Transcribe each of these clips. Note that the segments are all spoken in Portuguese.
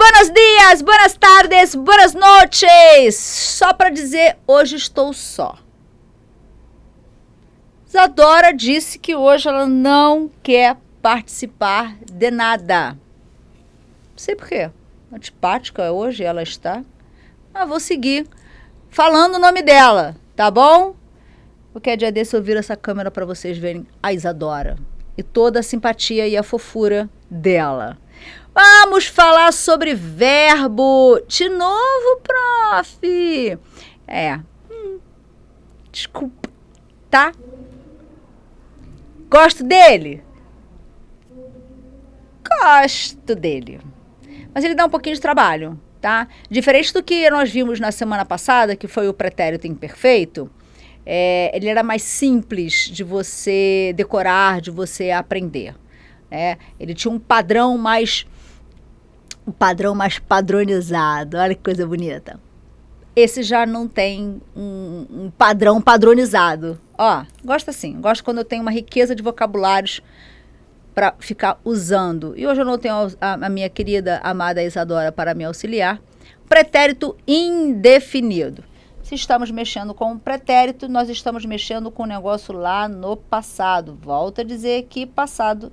buenos dias, buenas tardes, buenas noches. Só para dizer, hoje estou só. Isadora disse que hoje ela não quer participar de nada. Não sei por quê. Antipática hoje ela está. Mas vou seguir falando o nome dela, tá bom? Porque dia desse eu viro essa câmera para vocês verem a Isadora. E toda a simpatia e a fofura dela. Vamos falar sobre verbo. De novo, prof. Desculpa, tá? Gosto dele? Gosto dele. Mas ele dá um pouquinho de trabalho, tá? Diferente do que nós vimos na semana passada, que foi o pretérito imperfeito, ele era mais simples de você decorar, de você aprender. Ele tinha um padrão mais padronizado. Olha que coisa bonita. Esse já não tem um padrão padronizado. Ó, gosto assim. Gosto quando eu tenho uma riqueza de vocabulários para ficar usando. E hoje eu não tenho a minha querida, amada Isadora para me auxiliar. Pretérito indefinido. Se estamos mexendo com um pretérito, nós estamos mexendo com um negócio lá no passado. Volto a dizer que passado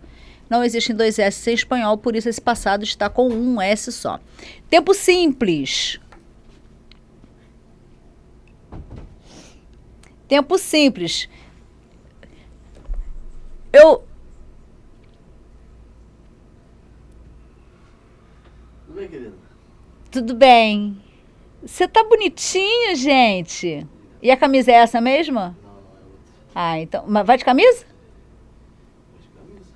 não existem dois S em espanhol, por isso esse passado está com um S só. Tempo simples. Tempo simples. Tudo bem, querido? Tudo bem. Você tá bonitinho, gente. E a camisa é essa mesma? Não, é outra. Ah, então. Mas vai de camisa? De camisa?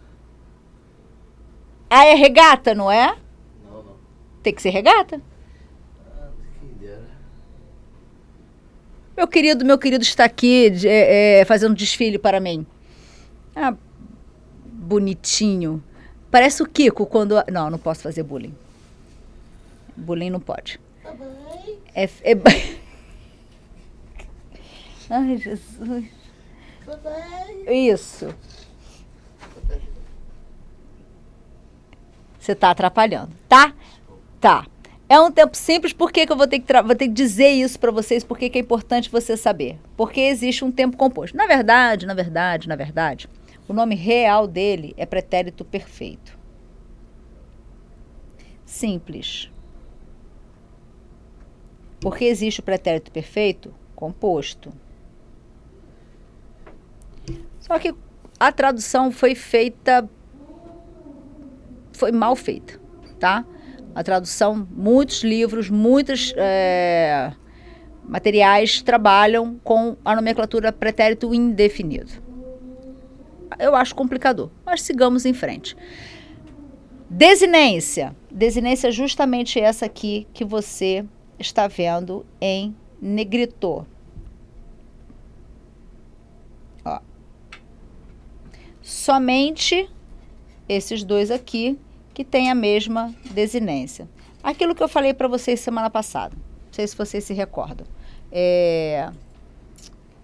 Ah, é regata, não é? Não. Tem que ser regata. Ah, quem dera. Meu querido está aqui fazendo desfile para mim. Ah, bonitinho. Parece o Kiko quando... Não posso fazer bullying. Bullying não pode. Papai. Ai, Jesus. Papai. Isso. Você está atrapalhando, tá? Tá. É um tempo simples, por que eu vou ter que dizer isso para vocês? Por que é importante você saber? Porque existe um tempo composto. Na verdade, o nome real dele é pretérito perfeito. Simples. Porque existe o pretérito perfeito composto. Só que a tradução foi mal feita, tá? A tradução, muitos livros, muitos materiais trabalham com a nomenclatura pretérito indefinido. Eu acho complicador, mas sigamos em frente. Desinência. Desinência é justamente essa aqui que você está vendo em negrito. Ó. Somente esses dois aqui que têm a mesma desinência. Aquilo que eu falei para vocês semana passada. Não sei se vocês se recordam.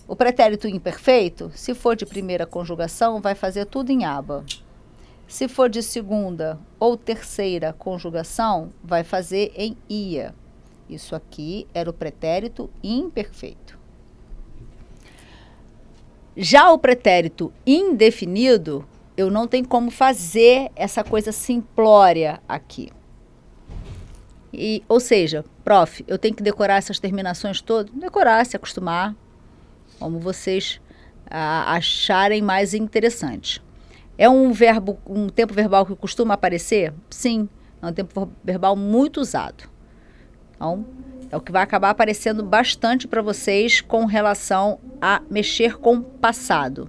O pretérito imperfeito, se for de primeira conjugação, vai fazer tudo em aba. Se for de segunda ou terceira conjugação, vai fazer em ia. Isso aqui era o pretérito imperfeito. Já o pretérito indefinido, eu não tenho como fazer essa coisa simplória aqui. Ou seja, prof, eu tenho que decorar essas terminações todas? Decorar, se acostumar, como vocês acharem mais interessante. É um tempo verbal que costuma aparecer? Sim, é um tempo verbal muito usado. Então, é o que vai acabar aparecendo bastante para vocês com relação a mexer com passado.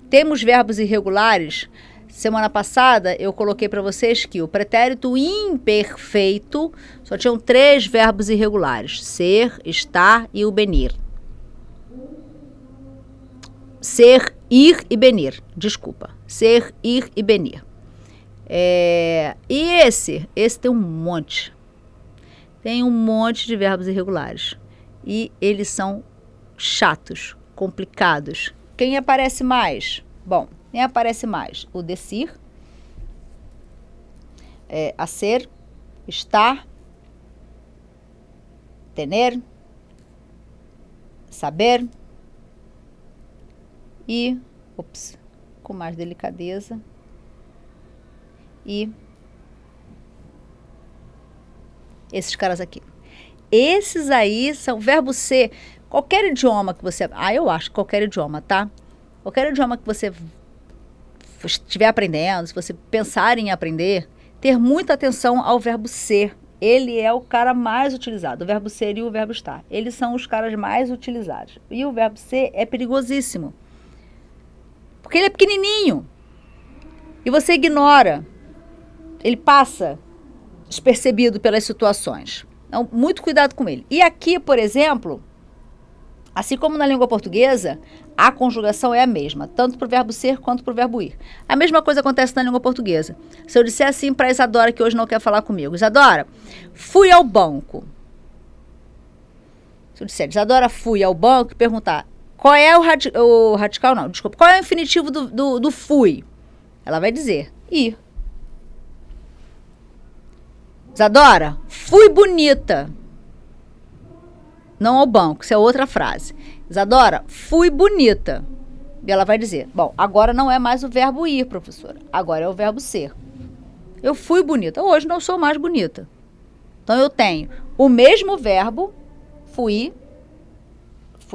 Temos verbos irregulares. Semana passada eu coloquei para vocês que o pretérito imperfeito só tinham 3 verbos irregulares: ser, estar e o venir. Ser, ir e venir. Desculpa. Ser, ir e venir. E esse tem um monte. Tem um monte de verbos irregulares. E eles são chatos, complicados. Quem aparece mais? Bom, quem aparece mais? O decir, a ser, estar tener, saber e, com mais delicadeza, e esses caras aqui. Esses aí são verbo ser. Qualquer idioma que você... eu acho que qualquer idioma, tá? Qualquer idioma que você estiver aprendendo, se você pensar em aprender, ter muita atenção ao verbo ser. Ele é o cara mais utilizado. O verbo ser e o verbo estar. Eles são os caras mais utilizados. E o verbo ser é perigosíssimo. Porque ele é pequenininho. E você ignora. Ele passa despercebido pelas situações. Então, muito cuidado com ele. E aqui, por exemplo, assim como na língua portuguesa, a conjugação é a mesma, tanto para o verbo ser quanto para o verbo ir. A mesma coisa acontece na língua portuguesa. Se eu disser assim para a Isadora, que hoje não quer falar comigo, Isadora, fui ao banco. Se eu disser, Isadora, fui ao banco, e perguntar, qual é o radical, não, desculpa, qual é o infinitivo do fui? Ela vai dizer, ir. Isadora, fui bonita. Não ao banco, isso é outra frase. Isadora, fui bonita. E ela vai dizer, bom, agora não é mais o verbo ir, professora. Agora é o verbo ser. Eu fui bonita. Hoje não sou mais bonita. Então eu tenho o mesmo verbo, fui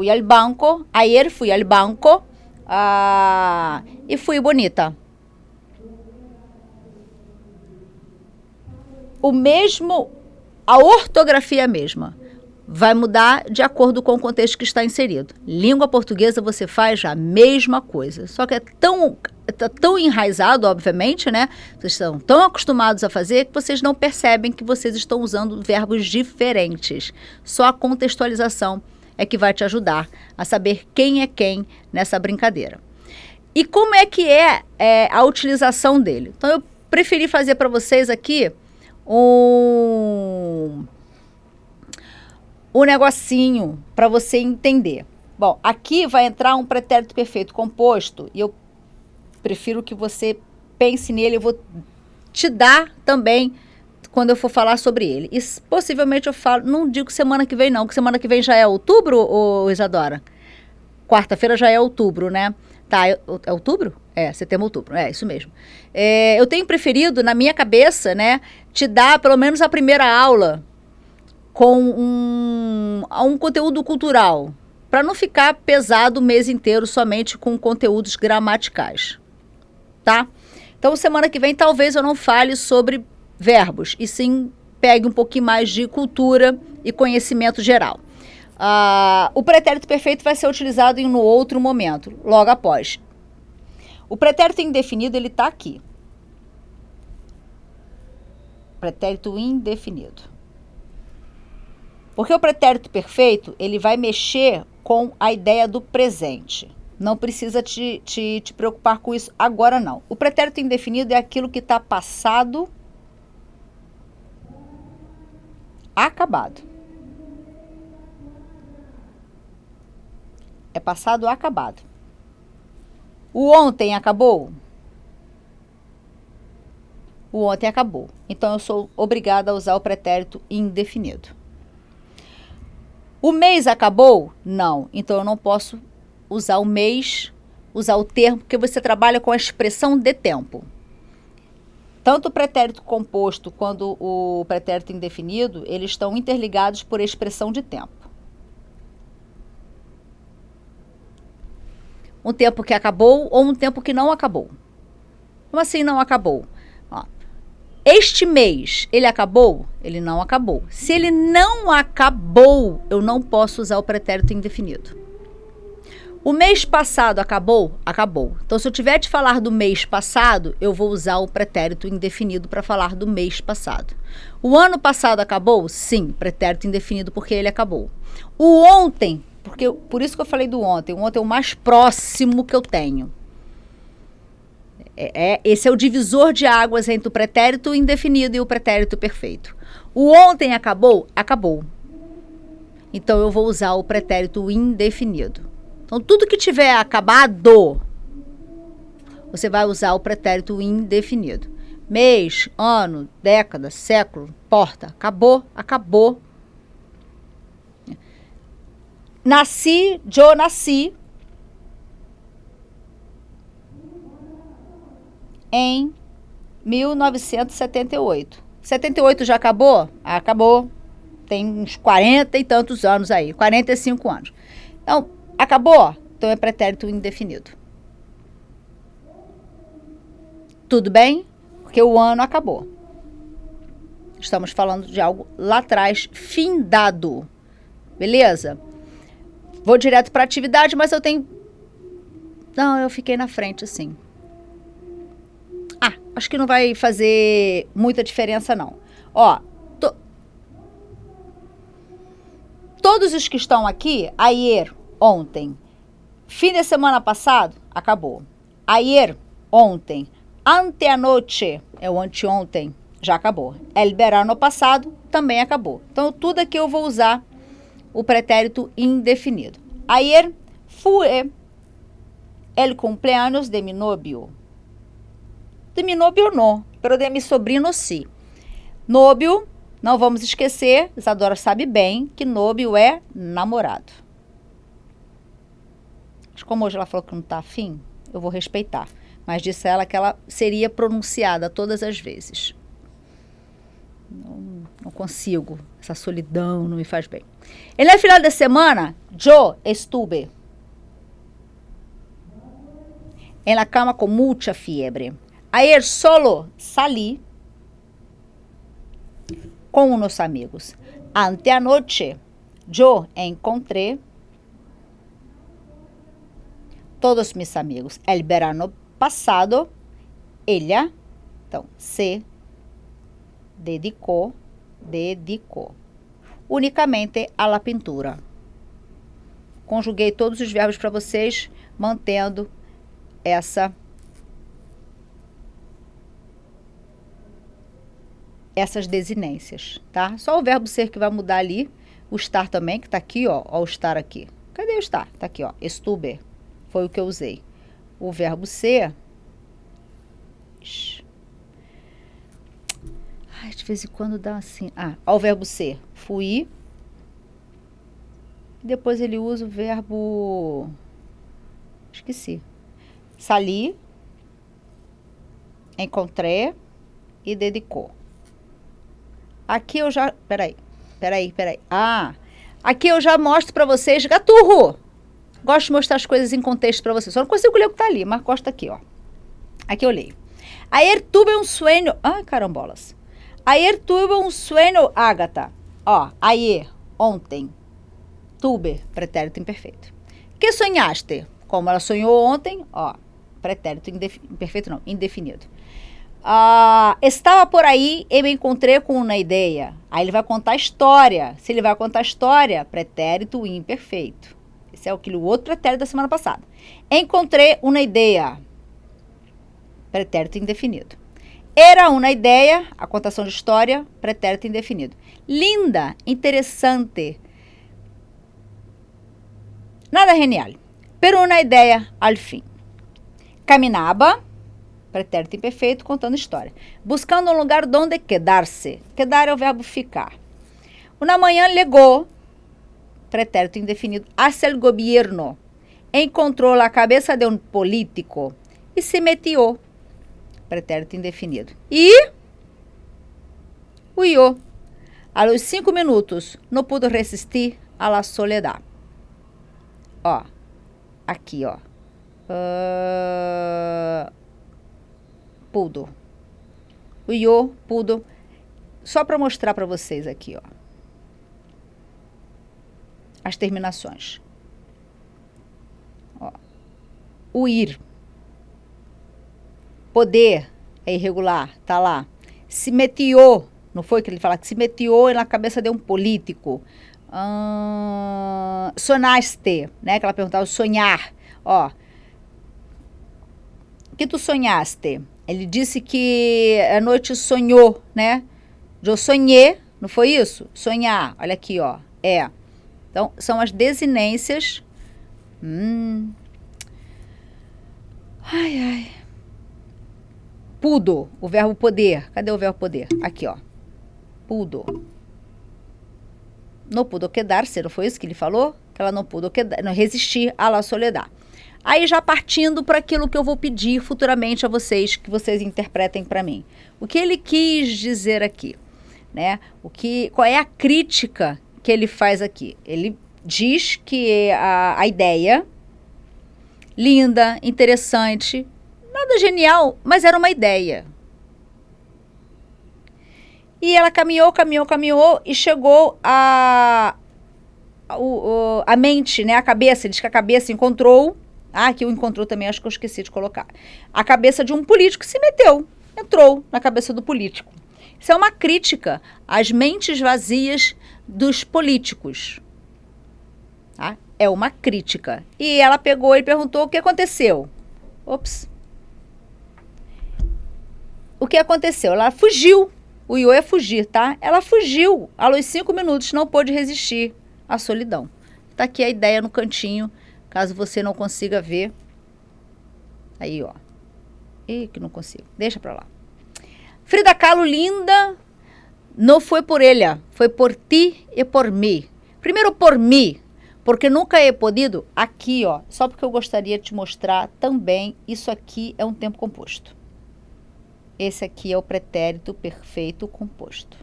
al banco, ayer fui al banco, e fui bonita. A ortografia é a mesma. Vai mudar de acordo com o contexto que está inserido. Língua portuguesa você faz a mesma coisa. Só que é tão enraizado, obviamente, né? Vocês estão tão acostumados a fazer que vocês não percebem que vocês estão usando verbos diferentes. Só a contextualização é que vai te ajudar a saber quem é quem nessa brincadeira. E como é que é a utilização dele? Então, eu preferi fazer para vocês aqui um negocinho para você entender. Bom, aqui vai entrar um pretérito perfeito composto e eu prefiro que você pense nele. Eu vou te dar também quando eu for falar sobre ele. E possivelmente eu falo, não digo semana que vem não, que semana que vem já é outubro, ô Isadora? Quarta-feira já é outubro, né? Tá, é outubro? Setembro, outubro, isso mesmo. Eu tenho preferido, na minha cabeça, né, te dar pelo menos a primeira aula com um conteúdo cultural, para não ficar pesado o mês inteiro somente com conteúdos gramaticais, tá? Então, semana que vem, talvez eu não fale sobre verbos, e sim pegue um pouquinho mais de cultura e conhecimento geral. O pretérito perfeito vai ser utilizado em um outro momento, logo após. O pretérito indefinido, ele está aqui. Pretérito indefinido. Porque o pretérito perfeito, ele vai mexer com a ideia do presente. Não precisa te preocupar com isso agora, não. O pretérito indefinido é aquilo que está passado, acabado. É passado, acabado. O ontem acabou? O ontem acabou. Então, eu sou obrigada a usar o pretérito indefinido. O mês acabou? Não. Então, eu não posso usar o mês, usar o termo, porque você trabalha com a expressão de tempo. Tanto o pretérito composto quanto o pretérito indefinido, eles estão interligados por expressão de tempo. Um tempo que acabou ou um tempo que não acabou. Como assim não acabou? Este mês, ele acabou? Ele não acabou. Se ele não acabou, eu não posso usar o pretérito indefinido. O mês passado acabou? Acabou. Então, se eu tiver de falar do mês passado, eu vou usar o pretérito indefinido para falar do mês passado. O ano passado acabou? Sim, pretérito indefinido porque ele acabou. O ontem, por isso que eu falei do ontem. O ontem é o mais próximo que eu tenho. Esse é o divisor de águas entre o pretérito indefinido e o pretérito perfeito. O ontem acabou? Acabou. Então, eu vou usar o pretérito indefinido. Então, tudo que tiver acabado, você vai usar o pretérito indefinido. Mês, ano, década, século, porta. Acabou, acabou. eu nasci em 1978. 78 já acabou? Acabou. Tem uns 40 e tantos anos aí, 45 anos. Então, acabou? Então é pretérito indefinido. Tudo bem? Porque o ano acabou. Estamos falando de algo lá atrás, findado. Beleza? Vou direto para a atividade, mas eu tenho... Não, eu fiquei na frente, sim. Acho que não vai fazer muita diferença, não. Ó, todos os que estão aqui, ayer, ontem. Fim de semana passado, acabou. Ayer, ontem. Anteanoche, é o anteontem, já acabou. El verano passado, também acabou. Então, tudo aqui eu vou usar o pretérito indefinido. Ayer fue el cumpleaños de mi novio. De mi novio no, pero de mi sobrino sí. Novio, não vamos esquecer, Isadora sabe bem que novio é namorado. Mas como hoje ela falou que não está afim, eu vou respeitar. Mas disse a ela que ela seria pronunciada todas as vezes. Não consigo, essa solidão não me faz bem. E no final de semana, yo estuve en la cama con mucha fiebre. Ayer solo salí con unos amigos. Anteanoche yo encontré todos mis amigos. El verano pasado, ella, então, se dedicou unicamente a la pintura. Conjuguei todos os verbos para vocês, mantendo essas desinências, tá? Só o verbo ser que vai mudar ali, o estar também, que tá aqui, ó o estar aqui. Cadê o estar? Tá aqui, ó, estuve, foi o que eu usei. O verbo ser... Ai, de vez em quando dá assim... Ó, o verbo ser, fui. Depois ele usa o verbo... Esqueci. Salí, encontré e dedicou. Aqui eu já... Peraí. Aqui eu já mostro pra vocês... Gaturro! Gosto de mostrar as coisas em contexto pra vocês. Só não consigo ler o que tá ali, mas gosto aqui, ó. Aqui eu leio. Ayer tuve um sueño... Ai, carambolas. Ayer tuve um sueño, Ágata. Ó, ayer, ontem. Tuve, pretérito imperfeito. Que sonhaste? Como ela sonhou ontem, ó. Pretérito imperfeito não, indefinido. Estava por aí e me encontrei com uma ideia. Aí ele vai contar a história. Se ele vai contar a história, pretérito imperfeito. Esse é o outro pretérito da semana passada. Encontrei uma ideia. Pretérito indefinido. Era uma ideia, a contação de história, pretérito indefinido. Linda, interessante. Nada genial. Pero uma ideia al fim. Caminhava, pretérito imperfeito, contando história. Buscando um lugar donde quedar-se. Quedar é o verbo ficar. Uma manhã legou, pretérito indefinido, hacia el gobierno. Encontrou a cabeça de um político e se metió, pretérito indefinido. E huyó. A los 5 minutos, não pudo resistir a la soledad. Ó, aqui, ó. Pudo. Huyó, pudo. Só para mostrar para vocês aqui, ó. As terminações. Ó. Huir. Poder é irregular, tá lá. Se metió, não foi que ele fala que se metió na cabeça de um político. Sonaste, né? Que ela perguntava, sonhar. Ó. O que tu sonhaste? Ele disse que a noite sonhou, né? Eu sonhei, não foi isso? Sonhar, olha aqui, ó. É. Então, são as desinências. Ai, ai. Pudo, o verbo poder. Cadê o verbo poder? Aqui, ó. Pudo. No pudo quedar-se, não foi isso que ele falou? que ela não pudo resistir à la soledad. Aí já partindo para aquilo que eu vou pedir futuramente a vocês, que vocês interpretem para mim. O que ele quis dizer aqui, né? Qual é a crítica que ele faz aqui? Ele diz que a ideia, linda, interessante, nada genial, mas era uma ideia. E ela caminhou e chegou a mente, né? A cabeça, ele diz que a cabeça encontrou, aqui o encontrou também, acho que eu esqueci de colocar, a cabeça de um político se entrou na cabeça do político. Isso é uma crítica às mentes vazias dos políticos. Tá? É uma crítica. E ela pegou e perguntou o que aconteceu. Ops. O que aconteceu? Ela fugiu. O Iô é fugir, tá? Ela fugiu. Aos 5 minutos, não pôde resistir à solidão. Tá aqui a ideia no cantinho, caso você não consiga ver. Aí, ó. Ih, que não consigo. Deixa pra lá. Frida Kahlo, linda, não foi por ela, foi por ti e por mim. Primeiro por mim, porque nunca he podido, aqui, ó, só porque eu gostaria de te mostrar também, isso aqui é um tempo composto. Esse aqui é o pretérito perfeito composto.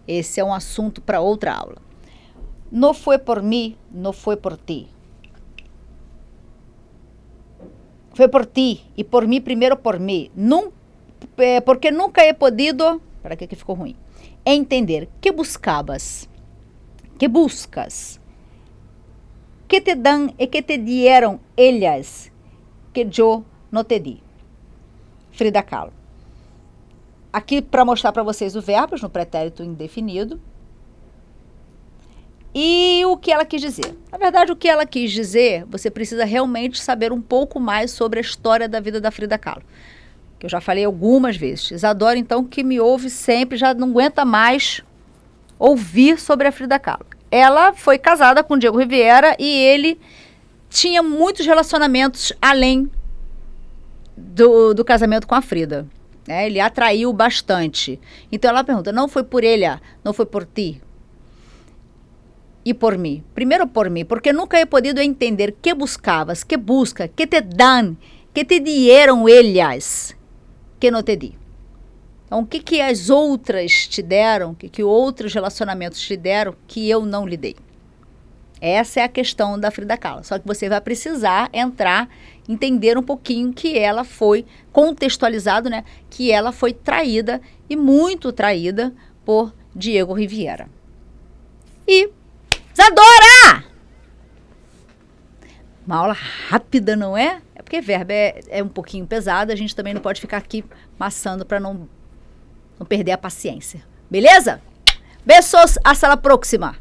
Esse é um assunto para outra aula. Não foi por mim, não foi por ti. Foi por ti e por mim, primeiro por mim. Porque nunca he podido, para que ficou ruim, entender que buscabas, que buscas, que te dan e que te dieron ellas, que eu não te di. Frida Kahlo. Aqui para mostrar para vocês o verbo no pretérito indefinido. E o que ela quis dizer? Na verdade, o que ela quis dizer, você precisa realmente saber um pouco mais sobre a história da vida da Frida Kahlo. Que eu já falei algumas vezes. Isadora, então, que me ouve sempre, já não aguenta mais ouvir sobre a Frida Kahlo. Ela foi casada com Diego Rivera e ele tinha muitos relacionamentos além do casamento com a Frida. Ele atraiu bastante. Então ela pergunta, não foi por ele, não foi por ti? E por mim. Primeiro por mim, porque nunca he podido entender que buscavas, que busca, que te dan, que te dieron ellas, que não te di. Então, o que as outras te deram, que outros relacionamentos te deram, que eu não lhe dei? Essa é a questão da Frida Kahlo. Só que você vai precisar entrar, entender um pouquinho que ela foi, contextualizado, né? Que ela foi traída, e muito traída, por Diego Rivera. E Isadora! Uma aula rápida, não é? É porque verbo é um pouquinho pesado, a gente também não pode ficar aqui maçando para não perder a paciência. Beleza? Beijos, hasta la próxima!